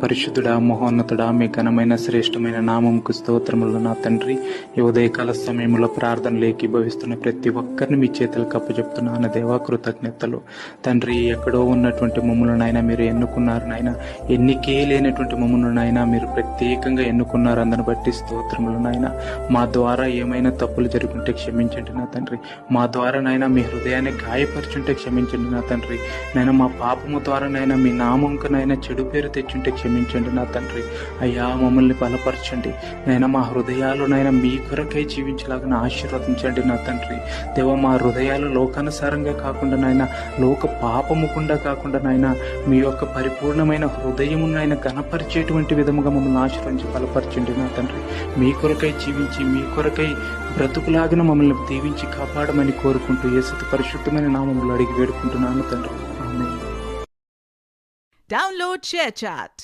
పరిశుద్ధుడా, మహోన్నతుడా, మీ ఘనమైన శ్రేష్టమైన నామముకు స్తోత్రములు నా తండ్రి. ఈ ఉదయకాల సమయంలో ప్రార్థనలు ఏకీభవిస్తున్న ప్రతి ఒక్కరిని మీ చేతులకు అప్పచెప్తున్నాను దేవా. కృతజ్ఞతలు తండ్రి. ఎక్కడో ఉన్నటువంటి మమ్మల్ని నాయన మీరు ఎన్నుకున్నారు నాయన. ఎన్నికే లేనటువంటి మమ్మల్ని నాయన మీరు ప్రత్యేకంగా ఎన్నుకున్నారు. అందరిని బట్టి స్తోత్రములు నాయన. మా ద్వారా ఏమైనా తప్పులు జరుగుంటే క్షమించండి నా తండ్రి. మా ద్వారా నాయన మీ హృదయాన్ని గాయపరుచుంటే క్షమించండి నా తండ్రి. నాయన మా పాపము ద్వారా నాయన మీ నామంకు నాయన చెడు పేరు తెచ్చుంటే క్షమించండి నా తండ్రి. అయ్యా మమ్మల్ని బలపరచండి నాయన. మా హృదయాలు నాయన మీ కొరకై జీవించేలాగా ఆశీర్వదించండి నా తండ్రి. దేవ మా హృదయాలు లోకానుసారంగా కాకుండా నాయన, లోక పాపముకుండా కాకుండా నాయన, మీ యొక్క పరిపూర్ణమైన హృదయము నాయన ఘనపరిచేటువంటి విధముగా మమ్మల్ని ఆశీర్వదించి బలపరచండి నా తండ్రి. మీ కొరకై జీవించి మీ కొరకై బ్రతుకులాగిన మమ్మల్ని దీవించి కాపాడమని కోరుకుంటూ యేసు పరిశుద్ధమైన నామములో అడిగి వేడుకుంటున్నాను తండ్రి. ఆమేన్. Download ShareChat.